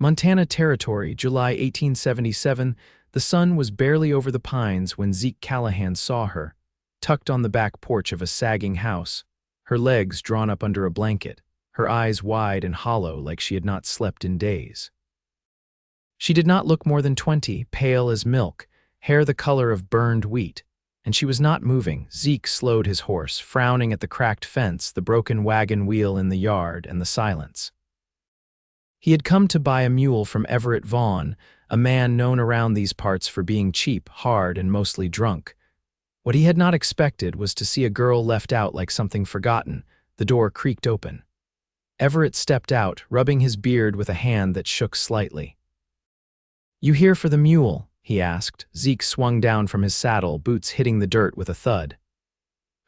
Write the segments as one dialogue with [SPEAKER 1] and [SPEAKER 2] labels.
[SPEAKER 1] Montana Territory, July 1877. The sun was barely over the pines when Zeke Callahan saw her, tucked on the back porch of a sagging house, her legs drawn up under a blanket, her eyes wide and hollow like she had not slept in days. She did not look more than 20, pale as milk, hair the color of burned wheat, and she was not moving. Zeke slowed his horse, frowning at the cracked fence, the broken wagon wheel in the yard, and the silence. He had come to buy a mule from Adaline Vaughn, a man known around these parts for being cheap, hard, and mostly drunk. What he had not expected was to see a girl left out like something forgotten. The door creaked open. Everett stepped out, rubbing his beard with a hand that shook slightly. "You here for the mule?" he asked. Zeke swung down from his saddle, boots hitting the dirt with a thud.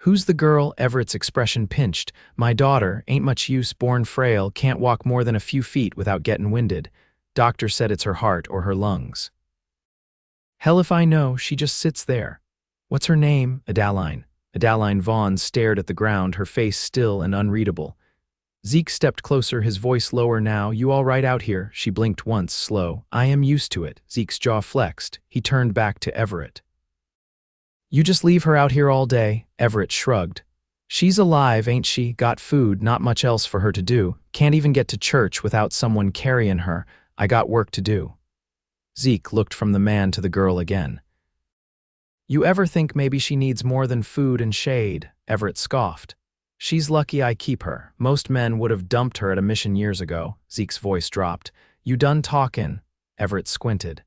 [SPEAKER 1] "Who's the girl?" Everett's expression pinched. "My daughter, ain't much use, born frail, can't walk more than a few feet without getting winded. Doctor said it's her heart or her lungs." "Hell if I know, she just sits there." "What's her name?" "Adaline." Adaline Vaughn stared at the ground, her face still and unreadable. Zeke stepped closer, his voice lower now. "You all right out here?" She blinked once, slow. "I am used to it." Zeke's jaw flexed. He turned back to Everett. "You just leave her out here all day?" Everett shrugged. "She's alive, ain't she? Got food, not much else for her to do. Can't even get to church without someone carrying her. I got work to do." Zeke looked from the man to the girl again. "You ever think maybe she needs more than food and shade?" Everett scoffed. "She's lucky I keep her. Most men would have dumped her at a mission years ago." Zeke's voice dropped. "You done talkin'?" Everett squinted.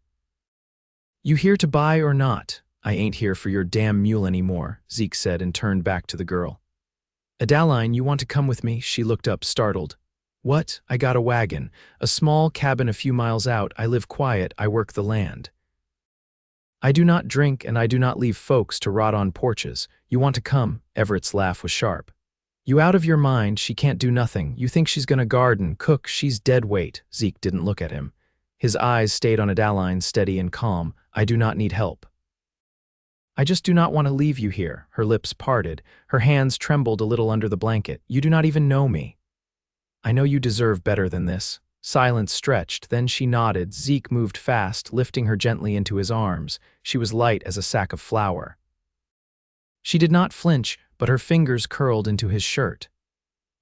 [SPEAKER 1] "You here to buy or not?" "I ain't here for your damn mule anymore," Zeke said and turned back to the girl. "Adaline, you want to come with me?" She looked up, startled. "What? I got a wagon. A small cabin a few miles out. I live quiet. I work the land. I do not drink and I do not leave folks to rot on porches. You want to come?" Everett's laugh was sharp. "You out of your mind? She can't do nothing. You think she's gonna garden, cook? She's dead weight." Zeke didn't look at him. His eyes stayed on Adaline, steady and calm. "I do not need help. I just do not want to leave you here." Her lips parted. Her hands trembled a little under the blanket. "You do not even know me." "I know you deserve better than this." Silence stretched, then she nodded. Zeke moved fast, lifting her gently into his arms. She was light as a sack of flour. She did not flinch, but her fingers curled into his shirt.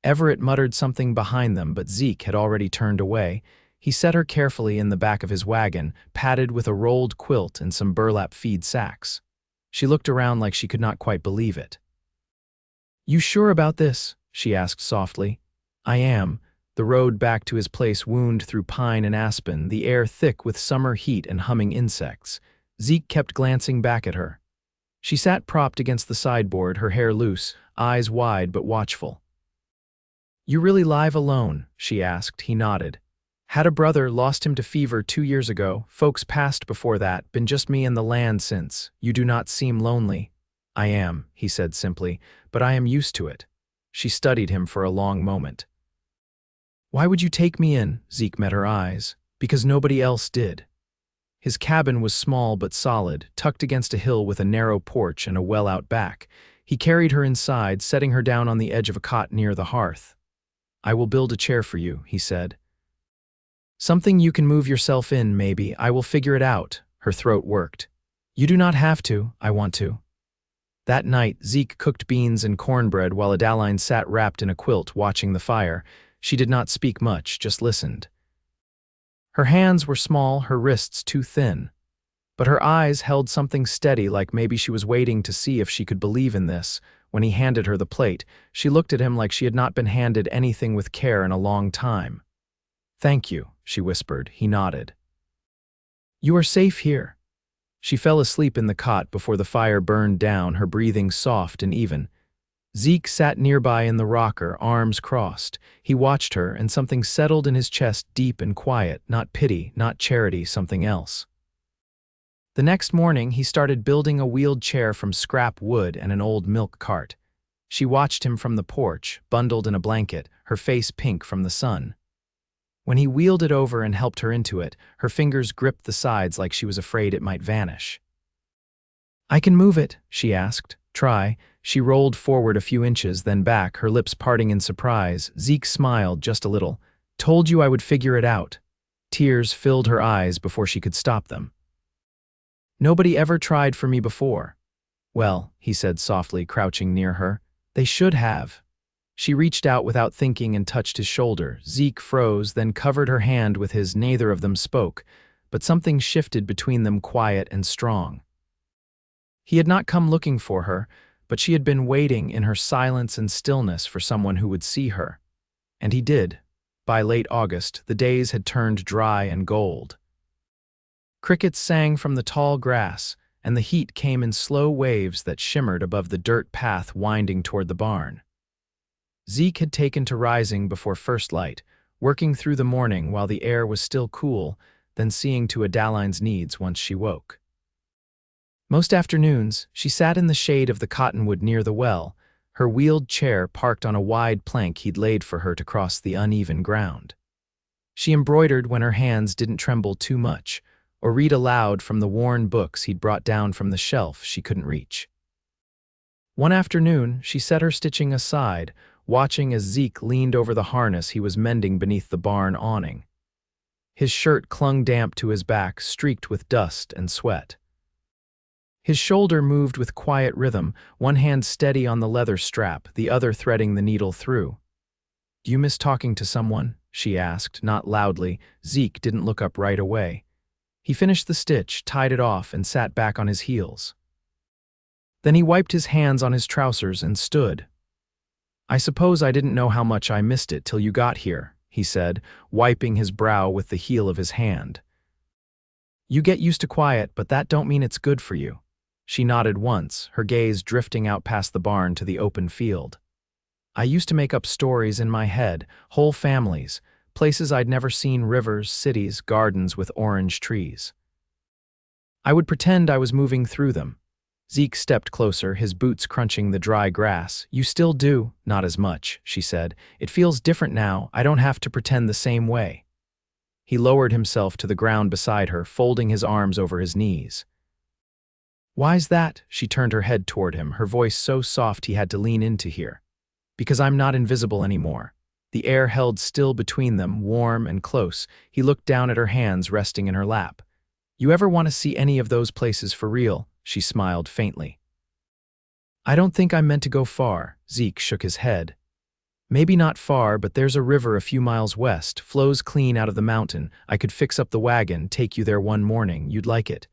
[SPEAKER 1] Everett muttered something behind them, but Zeke had already turned away. He set her carefully in the back of his wagon, padded with a rolled quilt and some burlap feed sacks. She looked around like she could not quite believe it. "You sure about this?" she asked softly. "I am." The road back to his place wound through pine and aspen, the air thick with summer heat and humming insects. Zeke kept glancing back at her. She sat propped against the sideboard, her hair loose, eyes wide but watchful. "You really live alone?" she asked. He nodded. "Had a brother, lost him to fever 2 years ago. Folks passed before that, been just me and the land since. You do not seem lonely." "I am," he said simply, "but I am used to it." She studied him for a long moment. "Why would you take me in?" Zeke met her eyes. "Because nobody else did." His cabin was small but solid, tucked against a hill with a narrow porch and a well out back. He carried her inside, setting her down on the edge of a cot near the hearth. "I will build a chair for you," he said. "Something you can move yourself in, maybe. I will figure it out." Her throat worked. "You do not have to. I want to." That night, Zeke cooked beans and cornbread while Adaline sat wrapped in a quilt watching the fire. She did not speak much, just listened. Her hands were small, her wrists too thin. But her eyes held something steady, like maybe she was waiting to see if she could believe in this. When he handed her the plate, she looked at him like she had not been handed anything with care in a long time. "Thank you," she whispered. He nodded. "You are safe here." She fell asleep in the cot before the fire burned down, her breathing soft and even. Zeke sat nearby in the rocker, arms crossed. He watched her, and something settled in his chest, deep and quiet, not pity, not charity, something else. The next morning, he started building a wheeled chair from scrap wood and an old milk cart. She watched him from the porch, bundled in a blanket, her face pink from the sun. When he wheeled it over and helped her into it, her fingers gripped the sides like she was afraid it might vanish. "I can move it," she asked. "Try." She rolled forward a few inches, then back, her lips parting in surprise. Zeke smiled just a little. "Told you I would figure it out." Tears filled her eyes before she could stop them. "Nobody ever tried for me before." "Well," he said softly, crouching near her, "they should have." She reached out without thinking and touched his shoulder. Zeke froze, then covered her hand with his. Neither of them spoke, but something shifted between them, quiet and strong. He had not come looking for her, but she had been waiting in her silence and stillness for someone who would see her. And he did. By late August, the days had turned dry and gold. Crickets sang from the tall grass, and the heat came in slow waves that shimmered above the dirt path winding toward the barn. Zeke had taken to rising before first light, working through the morning while the air was still cool, then seeing to Adaline's needs once she woke. Most afternoons, she sat in the shade of the cottonwood near the well, her wheeled chair parked on a wide plank he'd laid for her to cross the uneven ground. She embroidered when her hands didn't tremble too much, or read aloud from the worn books he'd brought down from the shelf she couldn't reach. One afternoon, she set her stitching aside, watching as Zeke leaned over the harness he was mending beneath the barn awning. His shirt clung damp to his back, streaked with dust and sweat. His shoulder moved with quiet rhythm, one hand steady on the leather strap, the other threading the needle through. "Do you miss talking to someone?" she asked, not loudly. Zeke didn't look up right away. He finished the stitch, tied it off, and sat back on his heels. Then he wiped his hands on his trousers and stood. "I suppose I didn't know how much I missed it till you got here," he said, wiping his brow with the heel of his hand. "You get used to quiet, but that don't mean it's good for you." She nodded once, her gaze drifting out past the barn to the open field. "I used to make up stories in my head, whole families, places I'd never seen, rivers, cities, gardens with orange trees. I would pretend I was moving through them." Zeke stepped closer, his boots crunching the dry grass. "You still do, not as much," she said. "It feels different now. I don't have to pretend the same way." He lowered himself to the ground beside her, folding his arms over his knees. "Why's that?" She turned her head toward him, her voice so soft he had to lean in to hear. "Because I'm not invisible anymore." The air held still between them, warm and close. He looked down at her hands resting in her lap. "You ever want to see any of those places for real?" She smiled faintly. "I don't think I'm meant to go far." Zeke shook his head. "Maybe not far, but there's a river a few miles west, flows clean out of the mountain. I could fix up the wagon, take you there one morning. You'd like it."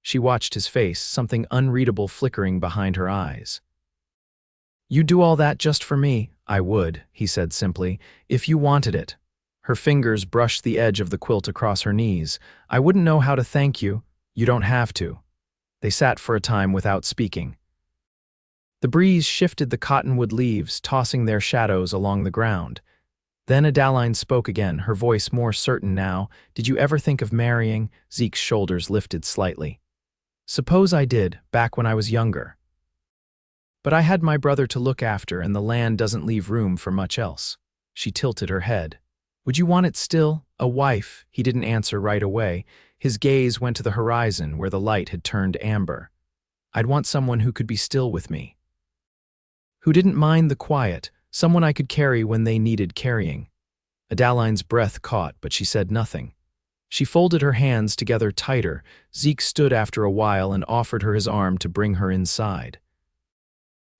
[SPEAKER 1] She watched his face, something unreadable flickering behind her eyes. "You do all that just for me?" "I would," he said simply, "if you wanted it." Her fingers brushed the edge of the quilt across her knees. "I wouldn't know how to thank you." "You don't have to." They sat for a time without speaking. The breeze shifted the cottonwood leaves, tossing their shadows along the ground. Then Adaline spoke again, her voice more certain now. "Did you ever think of marrying?" Zeke's shoulders lifted slightly. "Suppose I did, back when I was younger. But I had my brother to look after, and the land doesn't leave room for much else." She tilted her head. "Would you want it still? A wife?" He didn't answer right away. His gaze went to the horizon, where the light had turned amber. "I'd want someone who could be still with me. Who didn't mind the quiet, someone I could carry when they needed carrying." Adaline's breath caught, but she said nothing. She folded her hands together tighter. Zeke stood after a while and offered her his arm to bring her inside.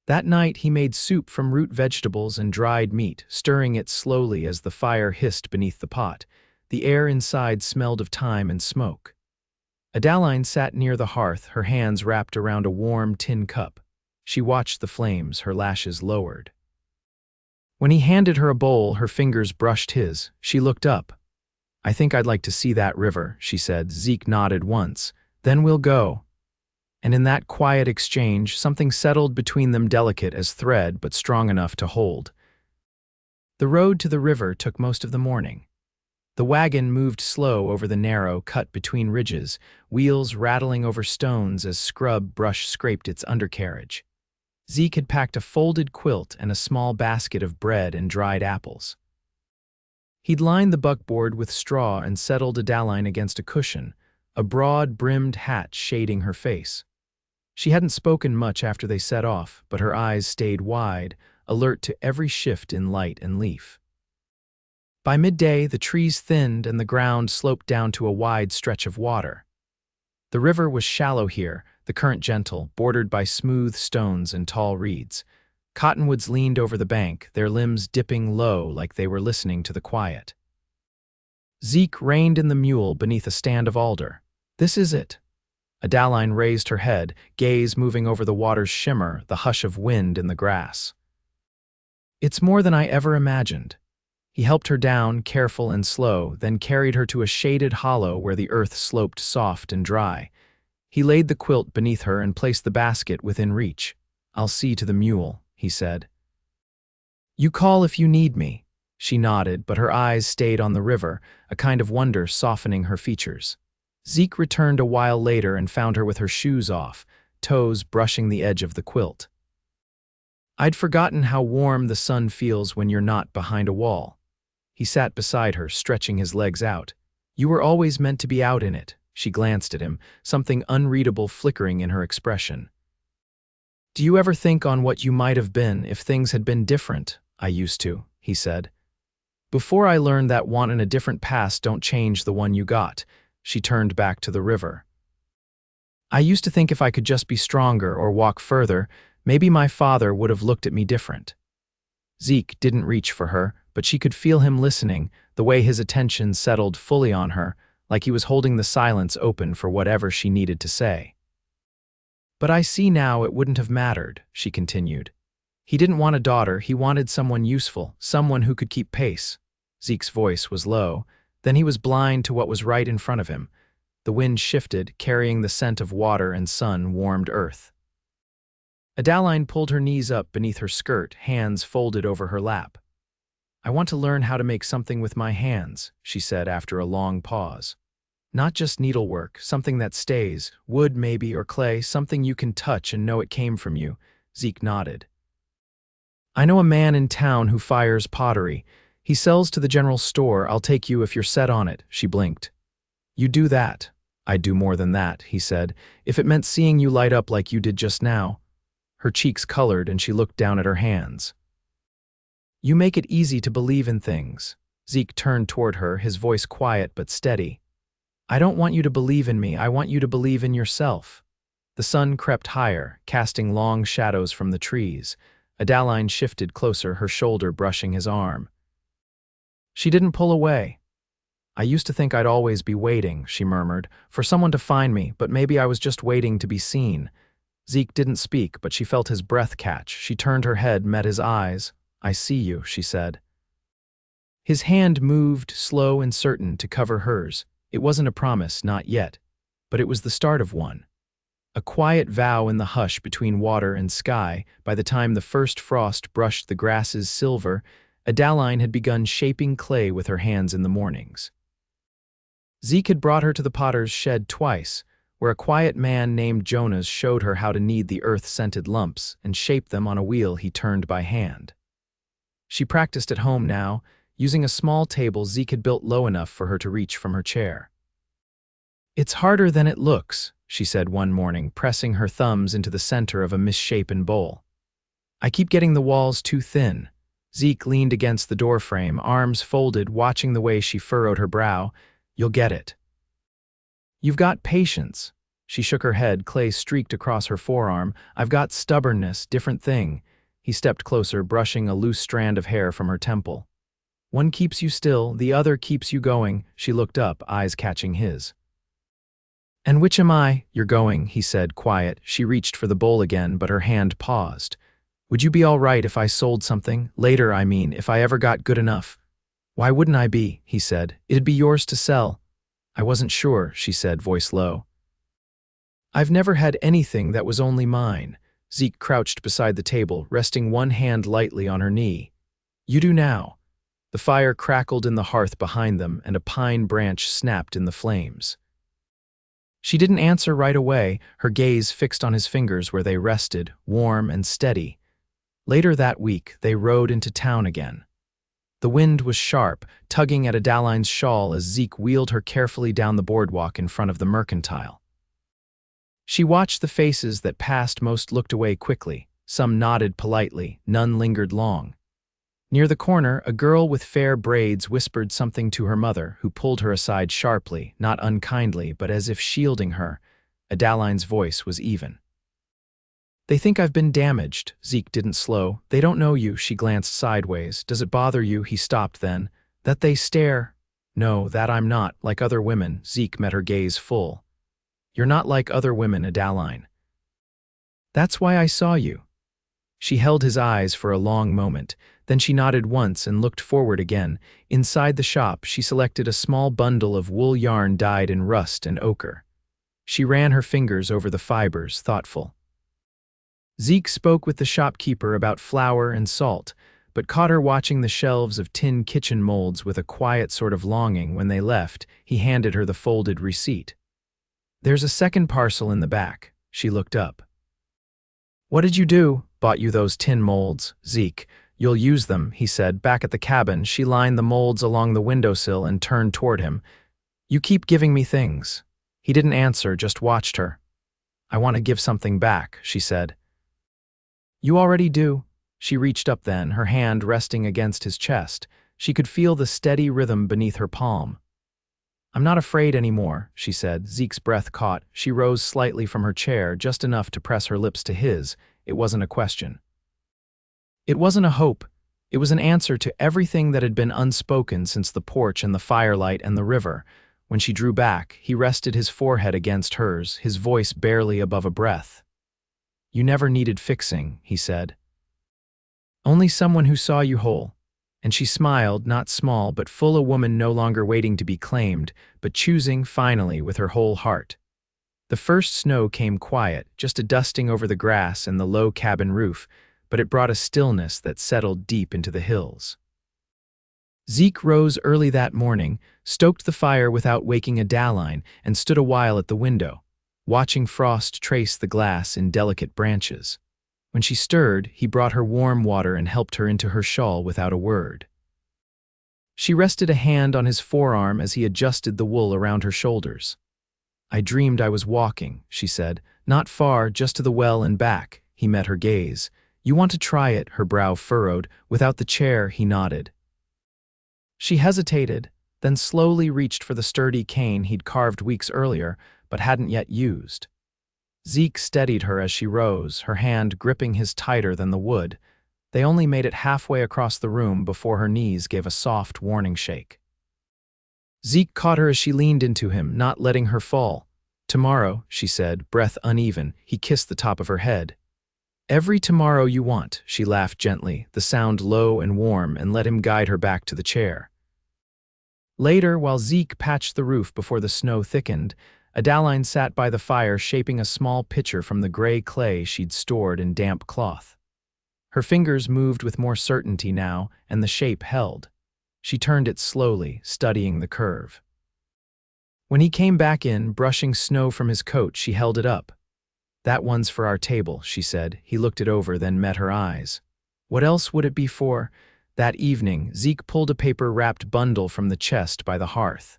[SPEAKER 1] That night he made soup from root vegetables and dried meat, stirring it slowly as the fire hissed beneath the pot. The air inside smelled of thyme and smoke. Adaline sat near the hearth, her hands wrapped around a warm tin cup. She watched the flames, her lashes lowered. When he handed her a bowl, her fingers brushed his. She looked up. "I think I'd like to see that river," she said. Zeke nodded once. "Then we'll go." And in that quiet exchange, something settled between them, delicate as thread but strong enough to hold. The road to the river took most of the morning. The wagon moved slow over the narrow cut between ridges, wheels rattling over stones as scrub brush scraped its undercarriage. Zeke had packed a folded quilt and a small basket of bread and dried apples. He'd lined the buckboard with straw and settled Adaline against a cushion, a broad-brimmed hat shading her face. She hadn't spoken much after they set off, but her eyes stayed wide, alert to every shift in light and leaf. By midday, the trees thinned and the ground sloped down to a wide stretch of water. The river was shallow here, the current gentle, bordered by smooth stones and tall reeds. Cottonwoods leaned over the bank, their limbs dipping low like they were listening to the quiet. Zeke reined in the mule beneath a stand of alder. "This is it." Adaline raised her head, gaze moving over the water's shimmer, the hush of wind in the grass. "It's more than I ever imagined." He helped her down, careful and slow, then carried her to a shaded hollow where the earth sloped soft and dry. He laid the quilt beneath her and placed the basket within reach. "I'll see to the mule," he said. "You call if you need me." She nodded, but her eyes stayed on the river, a kind of wonder softening her features. Zeke returned a while later and found her with her shoes off, toes brushing the edge of the quilt. "I'd forgotten how warm the sun feels when you're not behind a wall." He sat beside her, stretching his legs out. "You were always meant to be out in it." She glanced at him, something unreadable flickering in her expression. "Do you ever think on what you might have been if things had been different?" "I used to," he said. "Before I learned that wanting a different past don't change the one you got." She turned back to the river. "I used to think if I could just be stronger or walk further, maybe my father would have looked at me different." Zeke didn't reach for her, but she could feel him listening, the way his attention settled fully on her, like he was holding the silence open for whatever she needed to say. "But I see now it wouldn't have mattered," she continued. "He didn't want a daughter, he wanted someone useful, someone who could keep pace." Zeke's voice was low, then he was blind to what was right in front of him. The wind shifted, carrying the scent of water and sun-warmed earth. Adaline pulled her knees up beneath her skirt, hands folded over her lap. "I want to learn how to make something with my hands," she said after a long pause. "Not just needlework, something that stays, wood maybe or clay, something you can touch and know it came from you." Zeke nodded. "I know a man in town who fires pottery. He sells to the general store. I'll take you if you're set on it." She blinked. "You do that." "I'd do more than that," he said, "if it meant seeing you light up like you did just now." Her cheeks colored and she looked down at her hands. "You make it easy to believe in things." Zeke turned toward her, his voice quiet but steady. "I don't want you to believe in me, I want you to believe in yourself." The sun crept higher, casting long shadows from the trees. Adaline shifted closer, her shoulder brushing his arm. She didn't pull away. "I used to think I'd always be waiting," she murmured, "for someone to find me, but maybe I was just waiting to be seen." Zeke didn't speak, but she felt his breath catch. She turned her head, met his eyes. "I see you," she said. His hand moved, slow and certain, to cover hers. It wasn't a promise, not yet, but it was the start of one. A quiet vow in the hush between water and sky. By the time the first frost brushed the grasses silver, Adaline had begun shaping clay with her hands in the mornings. Zeke had brought her to the potter's shed twice, where a quiet man named Jonas showed her how to knead the earth-scented lumps and shape them on a wheel he turned by hand. She practiced at home now, using a small table Zeke had built low enough for her to reach from her chair. "It's harder than it looks," she said one morning, pressing her thumbs into the center of a misshapen bowl. "I keep getting the walls too thin." Zeke leaned against the doorframe, arms folded, watching the way she furrowed her brow. "You'll get it." "You've got patience." She shook her head, clay streaked across her forearm. "I've got stubbornness, different thing." He stepped closer, brushing a loose strand of hair from her temple. "One keeps you still, the other keeps you going." She looked up, eyes catching his. "And which am I?" "You're going," he said, quiet. She reached for the bowl again, but her hand paused. "Would you be all right if I sold something? Later, I mean, if I ever got good enough." "Why wouldn't I be?" he said. "It'd be yours to sell." "I wasn't sure," she said, voice low. "I've never had anything that was only mine." Zeke crouched beside the table, resting one hand lightly on her knee. "You do now." The fire crackled in the hearth behind them, and a pine branch snapped in the flames. She didn't answer right away, her gaze fixed on his fingers where they rested, warm and steady. Later that week, they rode into town again. The wind was sharp, tugging at Adaline's shawl as Zeke wheeled her carefully down the boardwalk in front of the mercantile. She watched the faces that passed, most looked away quickly. Some nodded politely, none lingered long. Near the corner, a girl with fair braids whispered something to her mother, who pulled her aside sharply, not unkindly, but as if shielding her. Adaline's voice was even. "They think I've been damaged." Zeke didn't slow. "They don't know you." She glanced sideways. "Does it bother you?" He stopped then. "That they stare?" "No, that I'm not, like other women." Zeke met her gaze full. "You're not like other women, Adaline. That's why I saw you." She held his eyes for a long moment. Then she nodded once and looked forward again. Inside the shop, she selected a small bundle of wool yarn dyed in rust and ochre. She ran her fingers over the fibers, thoughtful. Zeke spoke with the shopkeeper about flour and salt, but caught her watching the shelves of tin kitchen molds with a quiet sort of longing. When they left, he handed her the folded receipt. "There's a second parcel in the back." She looked up. "What did you do?" "Bought you those tin molds, Zeke. You'll use them," he said. Back at the cabin, she lined the molds along the windowsill and turned toward him. "You keep giving me things." He didn't answer, just watched her. "I want to give something back," she said. "You already do." She reached up then, her hand resting against his chest. She could feel the steady rhythm beneath her palm. "I'm not afraid anymore," she said. Zeke's breath caught. She rose slightly from her chair, just enough to press her lips to his. It wasn't a question. It wasn't a hope. It was an answer to everything that had been unspoken since the porch and the firelight and the river. When she drew back, he rested his forehead against hers, his voice barely above a breath. "You never needed fixing," he said. "Only someone who saw you whole." And she smiled, not small, but full, a woman no longer waiting to be claimed, but choosing, finally, with her whole heart. The first snow came quiet, just a dusting over the grass and the low cabin roof, but it brought a stillness that settled deep into the hills. Zeke rose early that morning, stoked the fire without waking Adaline, and stood a while at the window, watching frost trace the glass in delicate branches. When she stirred, he brought her warm water and helped her into her shawl without a word. She rested a hand on his forearm as he adjusted the wool around her shoulders. "I dreamed I was walking," she said. "Not far, just to the well and back." He met her gaze. "You want to try it?" Her brow furrowed. "Without the chair," he nodded. She hesitated, then slowly reached for the sturdy cane he'd carved weeks earlier, but hadn't yet used. Zeke steadied her as she rose, her hand gripping his tighter than the wood. They only made it halfway across the room before her knees gave a soft, warning shake. Zeke caught her as she leaned into him, not letting her fall. "Tomorrow," she said, breath uneven. He kissed the top of her head. "Every tomorrow you want," she laughed gently, the sound low and warm, and let him guide her back to the chair. Later, while Zeke patched the roof before the snow thickened, Adaline sat by the fire shaping a small pitcher from the gray clay she'd stored in damp cloth. Her fingers moved with more certainty now, and the shape held. She turned it slowly, studying the curve. When he came back in, brushing snow from his coat, she held it up. "That one's for our table," she said. He looked it over, then met her eyes. "What else would it be for?" That evening, Zeke pulled a paper-wrapped bundle from the chest by the hearth.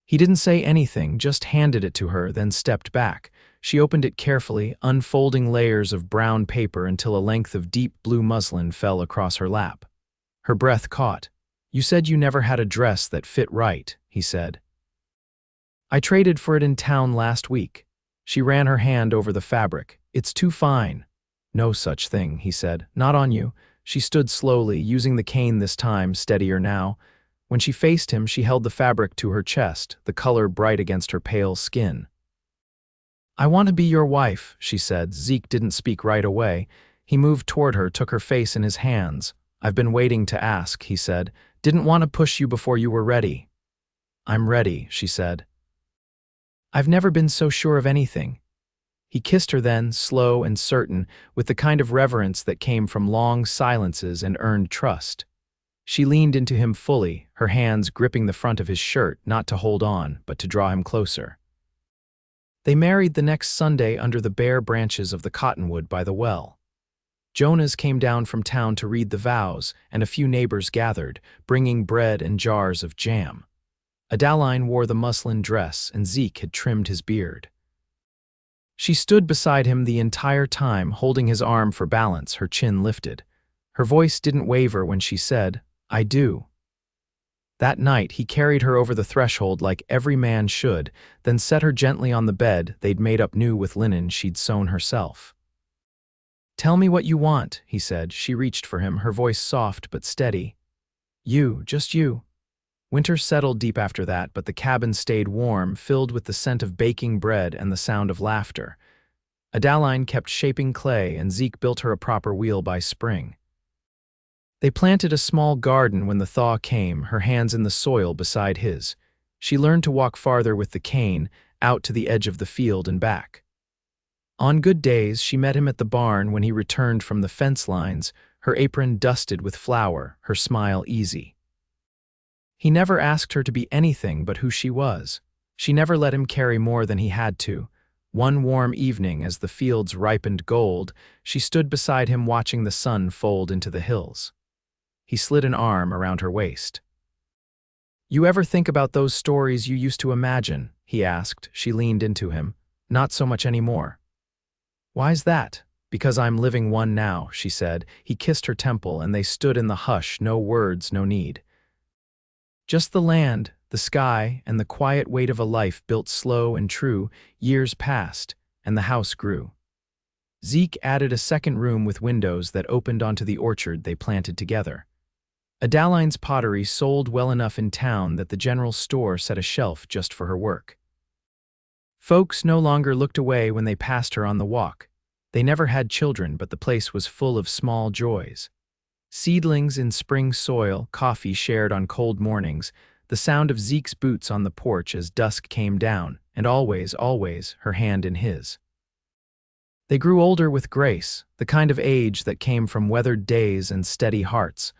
[SPEAKER 1] He didn't say anything, just handed it to her, then stepped back. She opened it carefully, unfolding layers of brown paper until a length of deep blue muslin fell across her lap. Her breath caught. "You said you never had a dress that fit right," he said. "I traded for it in town last week." She ran her hand over the fabric. "It's too fine." "No such thing," he said. "Not on you." She stood slowly, using the cane this time, steadier now. When she faced him, she held the fabric to her chest, the color bright against her pale skin. "I want to be your wife," she said. Zeke didn't speak right away. He moved toward her, took her face in his hands. "I've been waiting to ask," he said. "Didn't want to push you before you were ready." "I'm ready," she said. "I've never been so sure of anything." He kissed her then, slow and certain, with the kind of reverence that came from long silences and earned trust. She leaned into him fully, her hands gripping the front of his shirt, not to hold on, but to draw him closer. They married the next Sunday under the bare branches of the cottonwood by the well. Jonas came down from town to read the vows, and a few neighbors gathered, bringing bread and jars of jam. Adaline wore the muslin dress, and Zeke had trimmed his beard. She stood beside him the entire time, holding his arm for balance, her chin lifted. Her voice didn't waver when she said, "I do." That night, he carried her over the threshold like every man should, then set her gently on the bed they'd made up new with linen she'd sewn herself. "Tell me what you want," he said. She reached for him, her voice soft but steady. "You, just you." Winter settled deep after that, but the cabin stayed warm, filled with the scent of baking bread and the sound of laughter. Adaline kept shaping clay, and Zeke built her a proper wheel by spring. They planted a small garden when the thaw came, her hands in the soil beside his. She learned to walk farther with the cane, out to the edge of the field and back. On good days, she met him at the barn when he returned from the fence lines, her apron dusted with flour, her smile easy. He never asked her to be anything but who she was. She never let him carry more than he had to. One warm evening, as the fields ripened gold, she stood beside him watching the sun fold into the hills. He slid an arm around her waist. "You ever think about those stories you used to imagine?" he asked. She leaned into him. "Not so much anymore." "Why's that?" "Because I'm living one now," she said. He kissed her temple, and they stood in the hush, no words, no need. Just the land, the sky, and the quiet weight of a life built slow and true. Years passed, and the house grew. Zeke added a second room with windows that opened onto the orchard they planted together. Adaline's pottery sold well enough in town that the general store set a shelf just for her work. Folks no longer looked away when they passed her on the walk. They never had children, but the place was full of small joys. Seedlings in spring soil, coffee shared on cold mornings, the sound of Zeke's boots on the porch as dusk came down, and always, always, her hand in his. They grew older with grace, the kind of age that came from weathered days and steady hearts.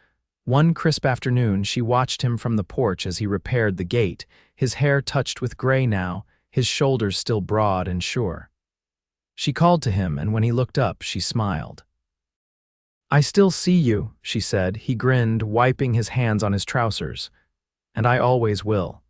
[SPEAKER 1] One crisp afternoon, she watched him from the porch as he repaired the gate, his hair touched with gray now, his shoulders still broad and sure. She called to him, and when he looked up, she smiled. "I still see you," she said. He grinned, wiping his hands on his trousers. "And I always will."